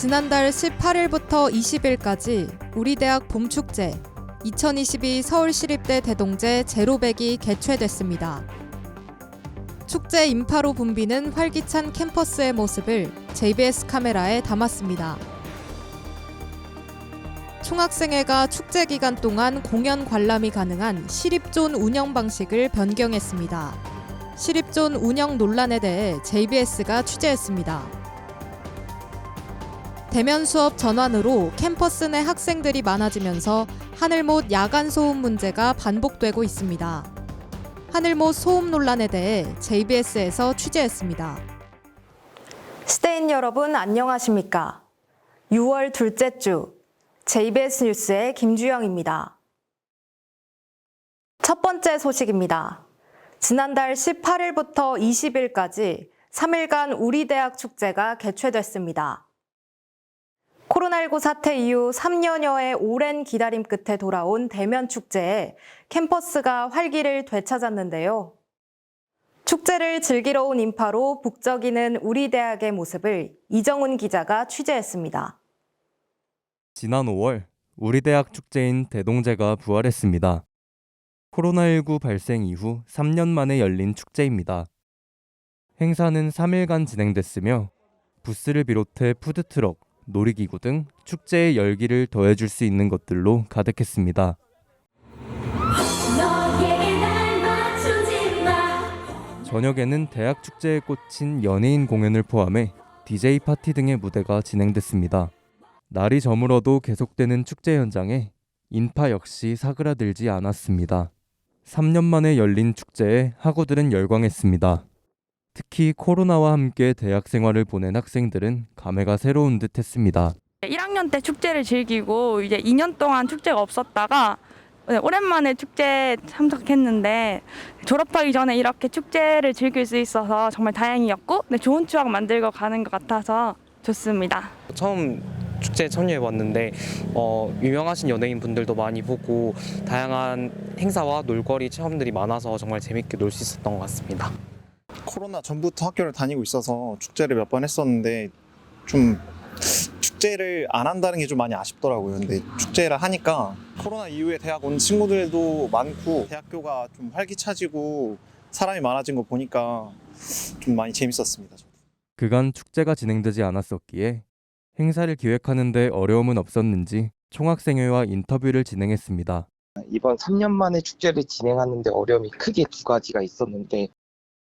지난달 18일부터 20일까지 우리대학 봄축제 2022 서울시립대 대동제 제로백이 개최됐습니다. 축제 인파로 붐비는 활기찬 캠퍼스의 모습을 JBS 카메라에 담았습니다. 총학생회가 축제 기간 동안 공연 관람이 가능한 시립존 운영 방식을 변경했습니다. 시립존 운영 논란에 대해 JBS가 취재했습니다. 대면 수업 전환으로 캠퍼스 내 학생들이 많아지면서 하늘못 야간 소음 문제가 반복되고 있습니다. 하늘못 소음 논란에 대해 JBS에서 취재했습니다. 시대인 여러분 안녕하십니까? 6월 둘째 주 JBS 뉴스의 김주영입니다. 첫 번째 소식입니다. 지난달 18일부터 20일까지 3일간 우리대학 축제가 개최됐습니다. 코로나19 사태 이후 3년여의 오랜 기다림 끝에 돌아온 대면 축제에 캠퍼스가 활기를 되찾았는데요. 축제를 즐기러 온 인파로 북적이는 우리대학의 모습을 이정훈 기자가 취재했습니다. 지난 5월 우리대학 축제인 대동제가 부활했습니다. 코로나19 발생 이후 3년 만에 열린 축제입니다. 행사는 3일간 진행됐으며 부스를 비롯해 푸드트럭, 놀이기구 등 축제의 열기를 더해줄 수 있는 것들로 가득했습니다. 저녁에는 대학 축제에 꽂힌 연예인 공연을 포함해 DJ 파티 등의 무대가 진행됐습니다. 날이 저물어도 계속되는 축제 현장에 인파 역시 사그라들지 않았습니다. 3년 만에 열린 축제에 학우들은 열광했습니다. 특히 코로나와 함께 대학 생활을 보낸 학생들은 감회가 새로운 듯 했습니다. 1학년 때 축제를 즐기고 이제 2년 동안 축제가 없었다가 오랜만에 축제에 참석했는데 졸업하기 전에 이렇게 축제를 즐길 수 있어서 정말 다행이었고 좋은 추억 만들고 가는 것 같아서 좋습니다. 처음 축제에 참여해봤는데 유명하신 연예인 분들도 많이 보고 다양한 행사와 놀거리 체험들이 많아서 정말 재밌게 놀 수 있었던 것 같습니다. 코로나 전부터 학교를 다니고 있어서 축제를 몇 번 했었는데 좀 축제를 안 한다는 게 좀 많이 아쉽더라고요. 근데 축제를 하니까 코로나 이후에 대학 온 친구들도 많고 대학교가 좀 활기차지고 사람이 많아진 거 보니까 좀 많이 재밌었습니다. 그간 축제가 진행되지 않았었기에 행사를 기획하는 데 어려움은 없었는지 총학생회와 인터뷰를 진행했습니다. 이번 3년 만에 축제를 진행하는 데 어려움이 크게 두 가지가 있었는데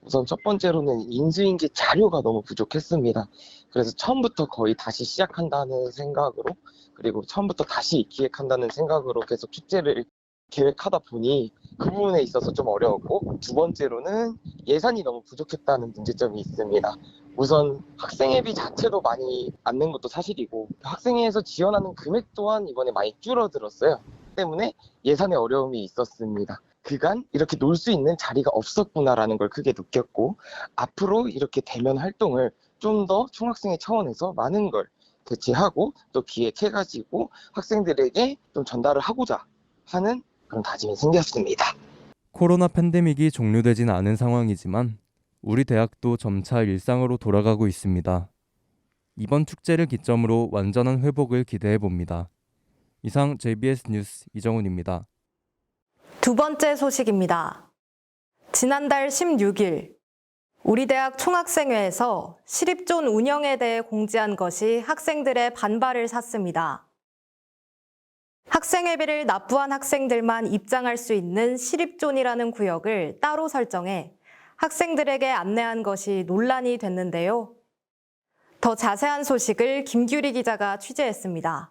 우선 첫 번째로는 인수인계 자료가 너무 부족했습니다. 그래서 처음부터 거의 다시 시작한다는 생각으로 그리고 처음부터 다시 기획한다는 생각으로 계속 축제를 계획하다 보니 그 부분에 있어서 좀 어려웠고 두 번째로는 예산이 너무 부족했다는 문제점이 있습니다. 우선 학생회비 자체도 많이 안 낸 것도 사실이고 학생회에서 지원하는 금액 또한 이번에 많이 줄어들었어요. 때문에 예산에 어려움이 있었습니다. 그간 이렇게 놀 수 있는 자리가 없었구나라는 걸 크게 느꼈고 앞으로 이렇게 대면 활동을 좀 더 총학생회 차원에서 많은 걸 개최하고 또 기획해가지고 학생들에게 좀 전달을 하고자 하는 그런 다짐이 생겼습니다. 코로나 팬데믹이 종료되진 않은 상황이지만 우리 대학도 점차 일상으로 돌아가고 있습니다. 이번 축제를 기점으로 완전한 회복을 기대해 봅니다. 이상 JBS 뉴스 이정훈입니다. 두 번째 소식입니다. 지난달 16일 우리대학 총학생회에서 시립존 운영에 대해 공지한 것이 학생들의 반발을 샀습니다. 학생회비를 납부한 학생들만 입장할 수 있는 시립존이라는 구역을 따로 설정해 학생들에게 안내한 것이 논란이 됐는데요. 더 자세한 소식을 김규리 기자가 취재했습니다.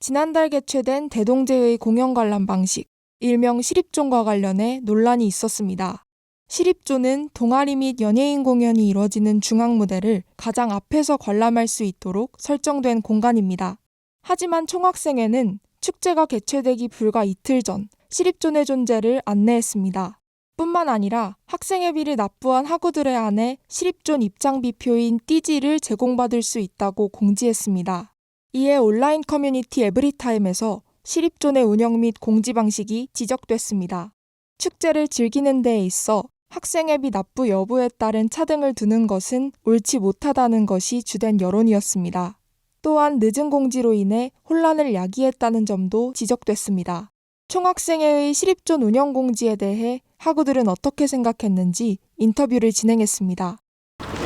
지난달 개최된 대동제의 공연 관람 방식, 일명 시립존과 관련해 논란이 있었습니다. 시립존은 동아리 및 연예인 공연이 이뤄지는 중앙무대를 가장 앞에서 관람할 수 있도록 설정된 공간입니다. 하지만 총학생회는 축제가 개최되기 불과 이틀 전 시립존의 존재를 안내했습니다. 뿐만 아니라 학생회비를 납부한 학우들에 한해 시립존 입장비표인 띠지를 제공받을 수 있다고 공지했습니다. 이에 온라인 커뮤니티 에브리타임에서 시립존의 운영 및 공지 방식이 지적됐습니다. 축제를 즐기는 데에 있어 학생회비 납부 여부에 따른 차등을 두는 것은 옳지 못하다는 것이 주된 여론이었습니다. 또한 늦은 공지로 인해 혼란을 야기했다는 점도 지적됐습니다. 총학생회의 시립존 운영 공지에 대해 학우들은 어떻게 생각했는지 인터뷰를 진행했습니다.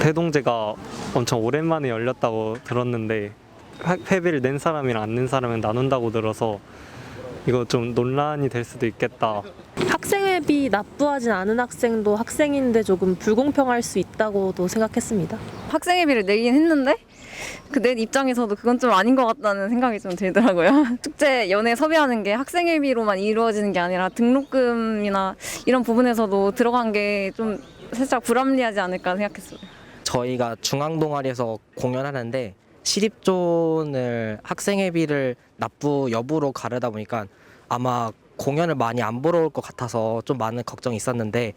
대동제가 엄청 오랜만에 열렸다고 들었는데 회비를 낸 사람이랑 안 낸 사람은 나눈다고 들어서 이거 좀 논란이 될 수도 있겠다. 학생회비 납부하진 않은 학생도 학생인데 조금 불공평할 수 있다고도 생각했습니다. 학생회비를 내긴 했는데 그 낸 입장에서도 그건 좀 아닌 것 같다는 생각이 좀 들더라고요. 축제 연회 섭외하는 게 학생회비로만 이루어지는 게 아니라 등록금이나 이런 부분에서도 들어간 게 좀 살짝 불합리하지 않을까 생각했어요. 저희가 중앙동아리에서 공연하는데 시립존을 학생회비를 납부 여부로 가르다 보니까 아마 공연을 많이 안 보러 올 것 같아서 좀 많은 걱정이 있었는데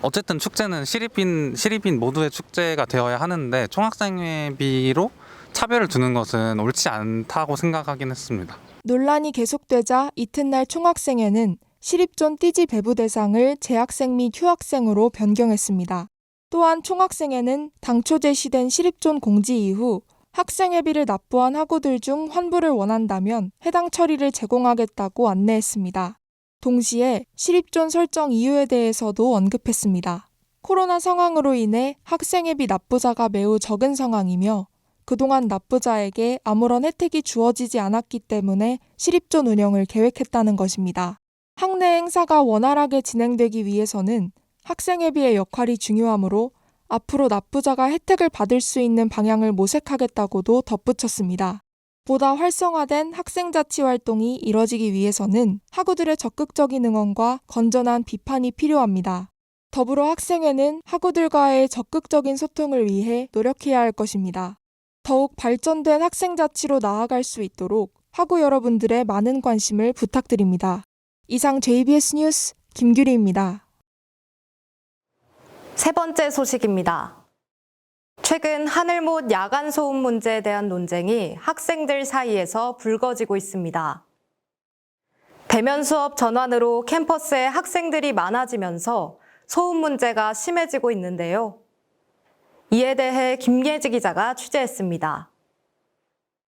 어쨌든 축제는 시립인 모두의 축제가 되어야 하는데 총학생회비로 차별을 두는 것은 옳지 않다고 생각하긴 했습니다. 논란이 계속되자 이튿날 총학생회는 시립존 띠지 배부 대상을 재학생 및 휴학생으로 변경했습니다. 또한 총학생회는 당초 제시된 시립존 공지 이후 학생회비를 납부한 학우들 중 환불을 원한다면 해당 처리를 제공하겠다고 안내했습니다. 동시에 시립존 설정 이유에 대해서도 언급했습니다. 코로나 상황으로 인해 학생회비 납부자가 매우 적은 상황이며 그동안 납부자에게 아무런 혜택이 주어지지 않았기 때문에 시립존 운영을 계획했다는 것입니다. 학내 행사가 원활하게 진행되기 위해서는 학생회비의 역할이 중요하므로 앞으로 납부자가 혜택을 받을 수 있는 방향을 모색하겠다고도 덧붙였습니다. 보다 활성화된 학생자치 활동이 이뤄지기 위해서는 학우들의 적극적인 응원과 건전한 비판이 필요합니다. 더불어 학생회는 학우들과의 적극적인 소통을 위해 노력해야 할 것입니다. 더욱 발전된 학생자치로 나아갈 수 있도록 학우 여러분들의 많은 관심을 부탁드립니다. 이상 JBS 뉴스 김규리입니다. 세 번째 소식입니다. 최근 하늘못 야간 소음 문제에 대한 논쟁이 학생들 사이에서 불거지고 있습니다. 대면 수업 전환으로 캠퍼스에 학생들이 많아지면서 소음 문제가 심해지고 있는데요. 이에 대해 김예지 기자가 취재했습니다.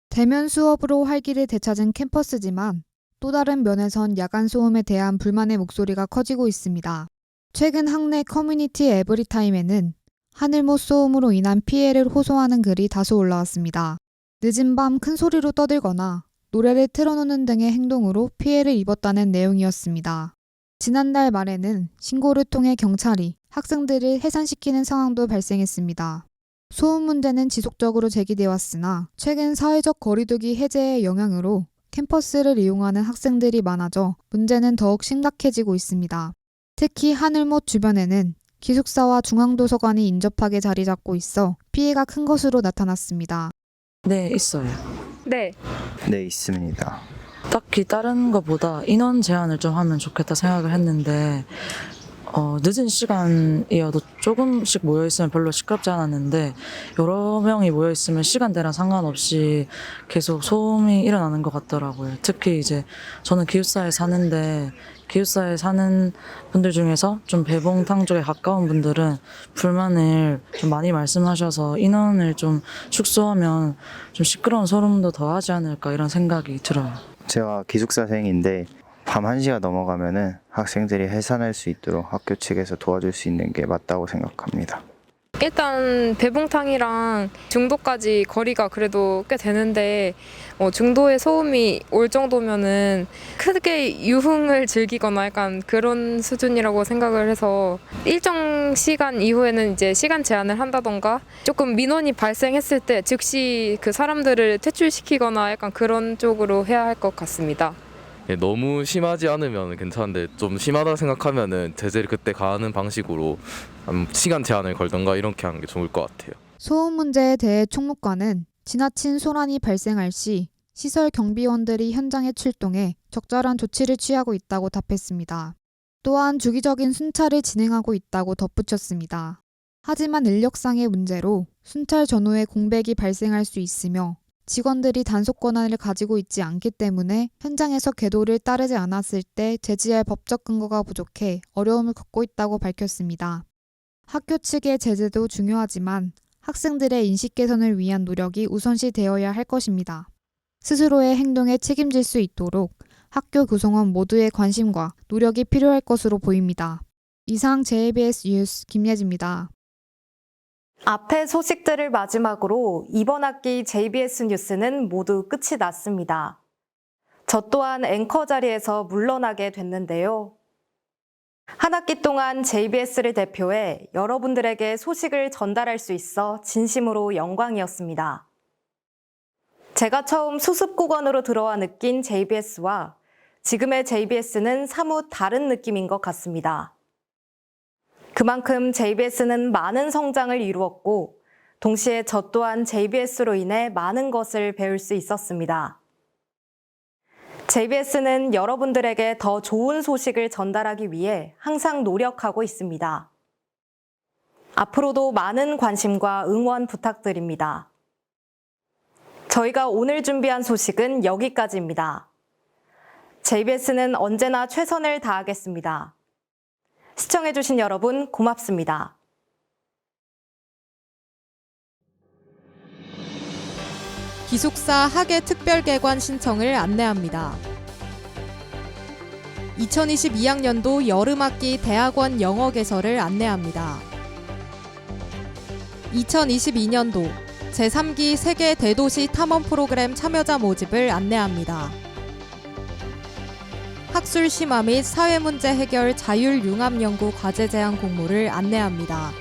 대면 수업으로 활기를 되찾은 캠퍼스지만 또 다른 면에선 야간 소음에 대한 불만의 목소리가 커지고 있습니다. 최근 학내 커뮤니티 에브리타임에는 하늘못 소음으로 인한 피해를 호소하는 글이 다수 올라왔습니다. 늦은 밤 큰 소리로 떠들거나 노래를 틀어놓는 등의 행동으로 피해를 입었다는 내용이었습니다. 지난달 말에는 신고를 통해 경찰이 학생들을 해산시키는 상황도 발생했습니다. 소음 문제는 지속적으로 제기되어 왔으나 최근 사회적 거리두기 해제의 영향으로 캠퍼스를 이용하는 학생들이 많아져 문제는 더욱 심각해지고 있습니다. 특히 하늘못 주변에는 기숙사와 중앙도서관이 인접하게 자리 잡고 있어 피해가 큰 것으로 나타났습니다. 네, 있어요. 네. 네, 있습니다. 딱히 다른 것보다 인원 제한을 좀 하면 좋겠다 생각을 했는데 늦은 시간이어도 조금씩 모여있으면 별로 시끄럽지 않았는데 여러 명이 모여있으면 시간대랑 상관없이 계속 소음이 일어나는 것 같더라고요. 특히 이제 저는 기숙사에 사는데 기숙사에 사는 분들 중에서 좀 배봉탕 쪽에 가까운 분들은 불만을 좀 많이 말씀하셔서 인원을 좀 축소하면 좀 시끄러운 소음도 더 하지 않을까 이런 생각이 들어요. 제가 기숙사생인데 밤 1시가 넘어가면은 학생들이 해산할 수 있도록 학교 측에서 도와줄 수 있는 게 맞다고 생각합니다. 일단 배봉탕이랑 중도까지 거리가 그래도 꽤 되는데 중도에 소음이 올 정도면은 크게 유흥을 즐기거나 약간 그런 수준이라고 생각을 해서 일정 시간 이후에는 이제 시간 제한을 한다던가 조금 민원이 발생했을 때 즉시 그 사람들을 퇴출시키거나 약간 그런 쪽으로 해야 할 것 같습니다. 너무 심하지 않으면 괜찮은데 좀 심하다 생각하면은 제재를 그때 가하는 방식으로 시간 제한을 걸던가 이렇게 하는 게 좋을 것 같아요. 소음 문제에 대해 총무과는 지나친 소란이 발생할 시 시설 경비원들이 현장에 출동해 적절한 조치를 취하고 있다고 답했습니다. 또한 주기적인 순찰을 진행하고 있다고 덧붙였습니다. 하지만 인력상의 문제로 순찰 전후에 공백이 발생할 수 있으며 직원들이 단속 권한을 가지고 있지 않기 때문에 현장에서 궤도를 따르지 않았을 때 제지할 법적 근거가 부족해 어려움을 겪고 있다고 밝혔습니다. 학교 측의 제재도 중요하지만 학생들의 인식 개선을 위한 노력이 우선시 되어야 할 것입니다. 스스로의 행동에 책임질 수 있도록 학교 구성원 모두의 관심과 노력이 필요할 것으로 보입니다. 이상 JBS 뉴스 김예지입니다. 앞의 소식들을 마지막으로 이번 학기 JBS 뉴스는 모두 끝이 났습니다. 저 또한 앵커 자리에서 물러나게 됐는데요. 한 학기 동안 JBS를 대표해 여러분들에게 소식을 전달할 수 있어 진심으로 영광이었습니다. 제가 처음 수습국원으로 들어와 느낀 JBS와 지금의 JBS는 사뭇 다른 느낌인 것 같습니다. 그만큼 JBS는 많은 성장을 이루었고 동시에 저 또한 JBS로 인해 많은 것을 배울 수 있었습니다. JBS는 여러분들에게 더 좋은 소식을 전달하기 위해 항상 노력하고 있습니다. 앞으로도 많은 관심과 응원 부탁드립니다. 저희가 오늘 준비한 소식은 여기까지입니다. JBS는 언제나 최선을 다하겠습니다. 시청해주신 여러분 고맙습니다. 기숙사 학예 특별개관 신청을 안내합니다. 2022학년도 여름학기 대학원 영어 개설을 안내합니다. 2022년도 제3기 세계 대도시 탐험 프로그램 참여자 모집을 안내합니다. 학술 심화 및 사회문제 해결 자율융합연구 과제 제안 공모를 안내합니다.